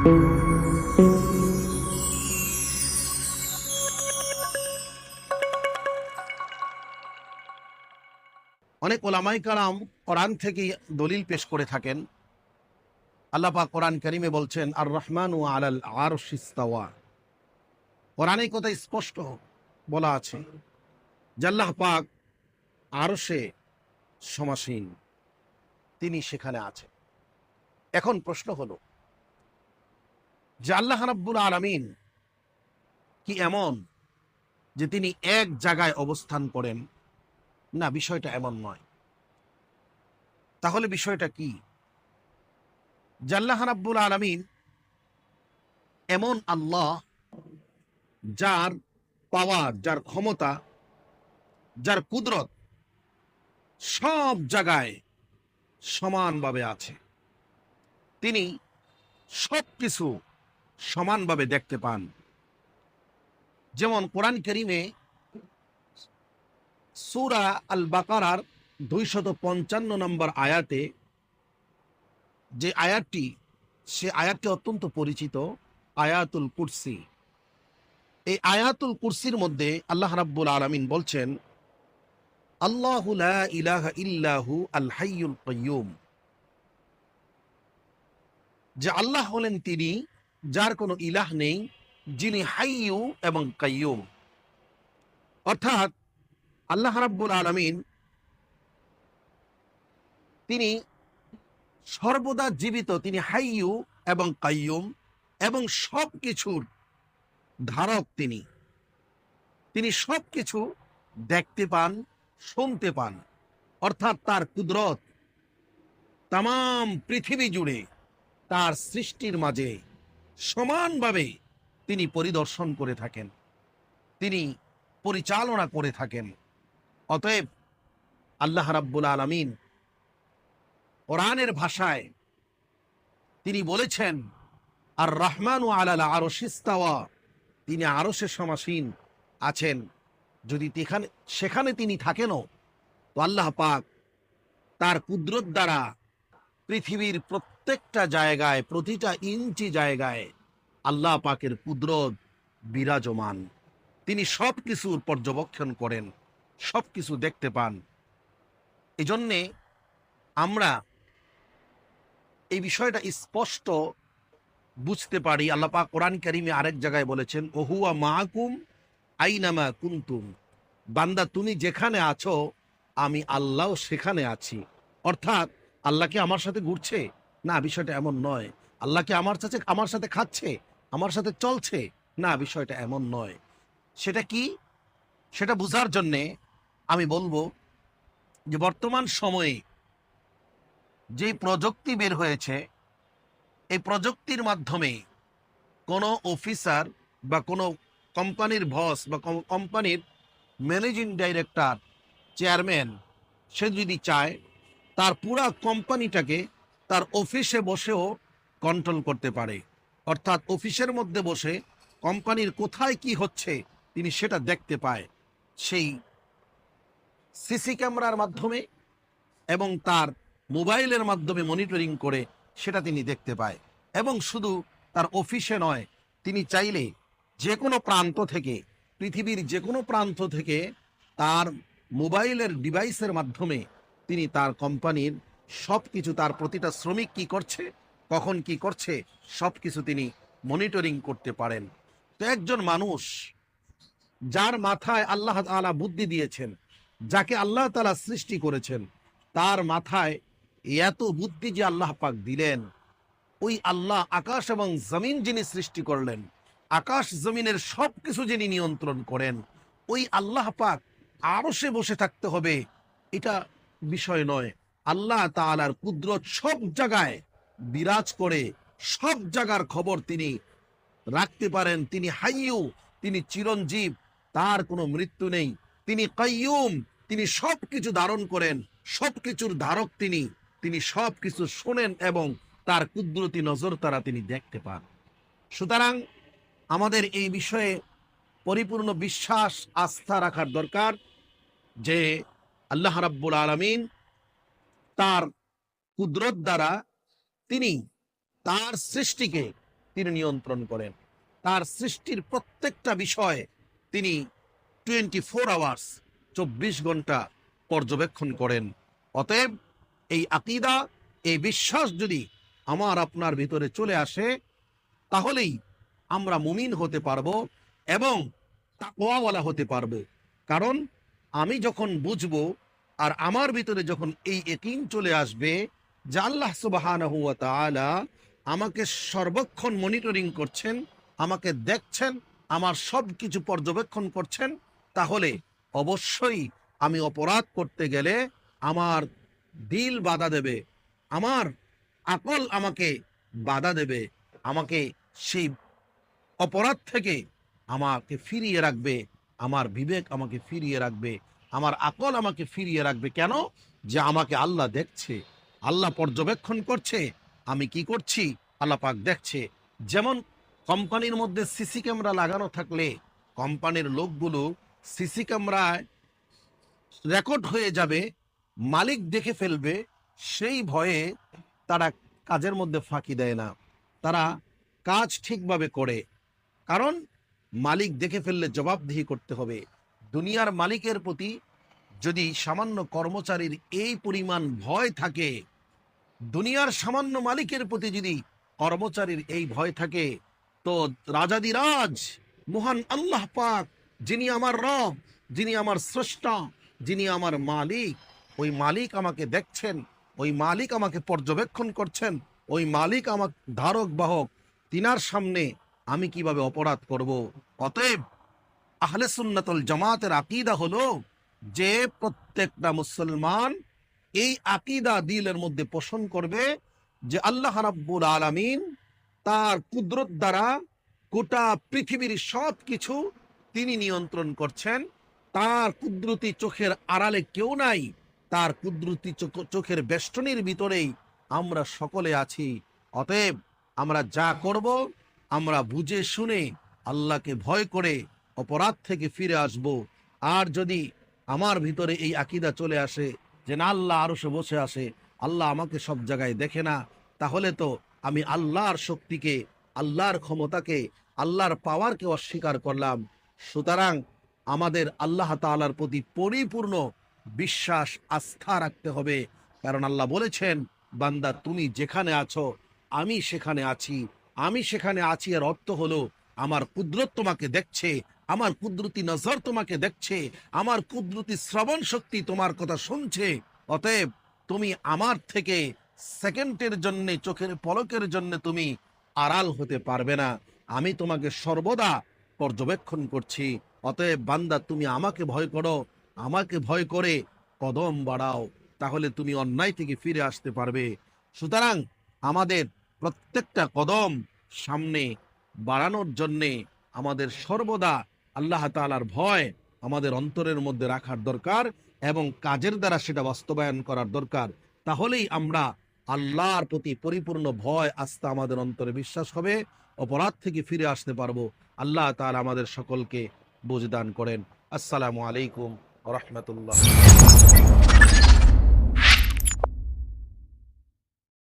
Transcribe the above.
অনেক ওলামাই কারাম কোরআন থেকে দলিল পেশ করে থাকেন। আল্লাহ পাক কোরআন কারিমে বলছেন, আর রহমানু আলাল আরশি ইস্তাওয়া। কোরআনে কথা স্পষ্ট বলা আছে যে আল্লাহ পাক আরশে সমাসীন, তিনি সেখানে আছেন। এখন প্রশ্ন হলো যে আল্লাহ রাব্বুল আলামিন কি এমন যে তিনি এক জায়গায় অবস্থান করেন? না, বিষয়টা এমন নয়। তাহলে বিষয়টা কি? যে আল্লাহ রাব্বুল আলামিন এমন আল্লাহ যার পাওয়ার, যার ক্ষমতা, যার কুদরত সব জায়গায় সমানভাবে আছে। তিনি সবকিছু সমানভাবে দেখতে পান। যেমন কোরআন কারীমে সূরা আল বাকারার 255 নম্বর আয়াতে যে আয়াতটি, সে আয়াতটি অত্যন্ত পরিচিত, আয়াতুল কুরসি। এই আয়াতুল কুরসির মধ্যে আল্লাহ রাব্বুল আলামিন বলছেন, আল্লাহু লা ইলাহা ইল্লাহু আল হাইয়ুল কাইয়্যুম, যে আল্লাহ হলেন তিনি যার কোনো ইলাহ নেই, যিনি হাইয়ু এবং কাইয়্যুম। অর্থাৎ আল্লাহ রাব্বুল আলামিন তিনি সর্বদা জীবিত, তিনি হাইয়ু এবং কাইয়্যুম, এবং সব কিছুর ধারক তিনি। তিনি সব কিছু দেখতে পান, শুনতে পান। অর্থাৎ তার কুদরত তাম পৃথিবী জুড়ে, তার সৃষ্টির মাঝে সমানভাবে তিনি পরিদর্শন করে থাকেন, তিনি পরিচালনা করে থাকেন। অতএব আল্লাহ রাব্বুল আলামিন কোরআনের ভাষায় তিনি বলেছেন, আর রহমানু আলাল আরশি ইস্তাওয়া, তিনি আরশে সমাসীন আছেন। যদি সেখানে তিনি থাকেনও, তো আল্লাহ পাক তার কুদরত দ্বারা পৃথিবীর প্রত্যেকটা জায়গায়, প্রতিটা ইঞ্চি জায়গায় আল্লাহ পাকের কুদরত বিরাজমান। তিনি সব কিছুর পর্যবেক্ষণ করেন, সব কিছু দেখতে পান। এজন্যে আমরা এই বিষয়টা স্পষ্ট বুঝতে পারি। আল্লাহ পাক কোরআন কারীমে আরেক জায়গায় বলেছেন, ওহুয়া মাআকুম আইনামা কুনতুম, বান্দা তুমি যেখানে আছো আমি আল্লাহ সেখানে আছি। অর্থাৎ আল্লাহ কি আমার সাথে ঘুরছে? না, বিষয়টা এমন নয়। আল্লাহ কি আমার সাথে খাচ্ছে, আমার সাথে চলছে? না, বিষয়টা এমন নয়। সেটা কি? সেটা বোঝার জন্যে আমি বলবো যে বর্তমান সময়ে যে প্রযুক্তি বের হয়েছে, এই প্রযুক্তির মাধ্যমে কোনো অফিসার বা কোনো কোম্পানির বস বা কোম্পানির ম্যানেজিং ডাইরেক্টর, চেয়ারম্যান, সে যদি চায় তার পুরা কোম্পানিটাকে তার অফিসে বসেও কন্ট্রোল করতে পারে। অর্থাৎ অফিসের মধ্যে বসে কোম্পানির কোথায় কি হচ্ছে তিনি সেটা দেখতে পায়, সেই সিসি ক্যামেরার মাধ্যমে এবং তার মোবাইলের মাধ্যমে মনিটরিং করে সেটা তিনি দেখতে পায়। এবং শুধু তার অফিসে নয়, তিনি চাইলে যে কোনো প্রান্ত থেকে, পৃথিবীর যে কোনো প্রান্ত থেকে তার মোবাইলের ডিভাইসের মাধ্যমে তিনি তার কোম্পানির সব কিছু, তার প্রতিটা শ্রমিক কি করছে, কখন কি করছে, সব কিছু তিনি মনিটরিং করতে পারেন। তো একজন মানুষ যার মাথায় আল্লাহ তাআলা বুদ্ধি দিয়েছেন, যাকে আল্লাহ তাআলা সৃষ্টি করেছেন, তার মাথায় এত বুদ্ধি যে আল্লাহ পাক দিলেন, ওই আল্লাহ আকাশ এবং জমিন যিনি সৃষ্টি করলেন, আকাশ জমিনের সব কিছু যিনি নিয়ন্ত্রণ করেন, ওই আল্লাহ পাক আরশে বসে থাকতে হবে এটা বিষয় নয়। আল্লাহ তাআলার কুদরত সব জায়গায় বিরাজ করে, সব জায়গার খবর তিনি রাখতে পারেন। তিনি হাইয়ু, তিনি চিরঞ্জীব, তার কোনো মৃত্যু নেই। তিনি কাইয়ুম, তিনি সব কিছু ধারণ করেন, সব কিছুর ধারক তিনি। তিনি সব কিছু শোনেন এবং তার কুদরতি নজর তারা তিনি দেখতে পান। সুতরাং আমাদের এই বিষয়ে পরিপূর্ণ বিশ্বাস, আস্থা রাখার দরকার যে আল্লাহ রাব্বুল আলামিন তার কুদরত দ্বারা তিনি তার সৃষ্টিকে তিনি নিয়ন্ত্রণ করেন। তার সৃষ্টির প্রত্যেকটা বিষয় তিনি 24 আওয়ার্স 24 ঘন্টা পর্যবেক্ষণ করেন। অতএব এই আকীদা, এই বিশ্বাস যদি আমার আপনার ভিতরে চলে আসে, তাহলেই আমরা মুমিন হতে পারবো এবং তাকওয়াওয়ালা হতে পারবো। কারণ আমি যখন বুঝবো আর আমার ভিতরে যখন এই ইয়াকিন চলে আসবে যে আল্লাহ সুবহানাহু ওয়া তাআলা আমাকে সর্বক্ষণ মনিটরিং করছেন, আমাকে দেখছেন, আমার সব কিছু পর্যবেক্ষণ করছেন, তাহলে অবশ্যই আমি অপরাধ করতে গেলে আমার দিল বাধা দেবে, আমার আকল আমাকে বাধা দেবে, আমাকে সেই অপরাধ থেকে আমাকে ফিরিয়ে রাখবে, আমার বিবেক আমাকে ফিরিয়ে রাখবে, আমার আকল আমাকে ফিরিয়ে রাখবে। কেন? যে আমাকে আল্লাহ দেখছে, আল্লাহ পর্যবেক্ষণ করছে, আমি কি করছি আল্লাহ পাক দেখছে। যেমন কোম্পানির মধ্যে সিসি ক্যামেরা লাগানো থাকলে কোম্পানির লোকগুলো সিসি ক্যামেরায় রেকর্ড হয়ে যাবে, মালিক দেখে ফেলবে, সেই ভয়ে তারা কাজের মধ্যে ফাঁকি দেয় না, তারা কাজ ঠিকভাবে করে। কারণ মালিক দেখে ফেললে জবাবদিহি করতে হবে। দুনিয়ার মালিকের প্রতি যদি সামান্য কর্মচারীর এই পরিমাণ ভয় থাকে, দুনিয়ার সামান্য মালিকের প্রতি যদি কর্মচারীর এই ভয় থাকে, তো রাজাদিরাজ মহান আল্লাহ পাক, যিনি আমার রব, যিনি আমার স্রষ্টা, যিনি আমার মালিক, ওই মালিক আমাকে দেখছেন, ওই মালিক আমাকে পর্যবেক্ষণ করছেন, ওই মালিক আমার ধারক বাহক, তিনার সামনে আমি কিভাবে অপরাধ করব? অতএব আহলে সুন্নাতুল জামাতের আকীদা হলো যে প্রত্যেকটা মুসলমান এই আকীদা দিলের মধ্যে পোষণ করবে যে আল্লাহ রাব্বুল আলামিন তার কুদরত দ্বারা গোটা পৃথিবীর সব কিছু তিনি নিয়ন্ত্রণ করছেন। তার কুদরতি চোখের আড়ালে কেউ নাই, তার কুদরতি চোখের বেষ্টনীর ভিতরেই আমরা সকলে আছি। অতএব আমরা যা করব, আমরা বুঝে শুনে আল্লাহকে ভয় করে অপরাধ থেকে ফিরে আসব। আর যদি আমার ভিতরে এই আকীদা চলে আসে যে না, আল্লাহ আরশে বসে আসে, আল্লাহ আমাকে সব জায়গায় দেখে না, তাহলে তো আমি আল্লাহর শক্তিকে, আল্লাহর ক্ষমতাকে, আল্লাহর পাওয়ারকে অস্বীকার করলাম। সুতরাং আমাদের আল্লাহ তাআলার প্রতি পরিপূর্ণ বিশ্বাস, আস্থা রাখতে হবে। কারণ আল্লাহ বলেছেন, বান্দা তুমি যেখানে আছো আমি সেখানে আছি। আমি সেখানে আছি এর অর্থ হলো আমার কুদরত তোমাকে দেখছে, আমার কুদরতি নজর তোমাকে দেখছে, আমার কুদরতি শ্রবণ শক্তি তোমার কথা শুনছে। অতএব তুমি আমার থেকে সেকেন্ডের জন্য, চোখের পলকের জন্য তুমি আড়াল হতে পারবে না। আমি তোমাকে সর্বদা পর্যবেক্ষণ করছি। অতএব বান্দা তুমি আমাকে ভয় করো, আমাকে ভয় করে কদম বাড়াও, তাহলে তুমি অন্যায় থেকে ফিরে আসতে পারবে। সুতরাং আমাদের প্রত্যেকটা কদম সামনে বাড়ানোর জন্যে আমাদের সর্বদা আল্লাহ তাআলার ভয় আমাদের অন্তরের মধ্যে রাখার দরকার এবং কাজের দ্বারা সেটা বাস্তবায়ন করার দরকার। তাহলেই আমরা আল্লাহর প্রতি পরিপূর্ণ ভয়, আস্থা আমাদের অন্তরে বিশ্বাস হবে, অপরাধ থেকে ফিরে আসতে পারবো। আল্লাহ তাআলা আমাদের সকলকে বুঝদান করেন। আসসালামু আলাইকুম ওয়া রাহমাতুল্লাহ।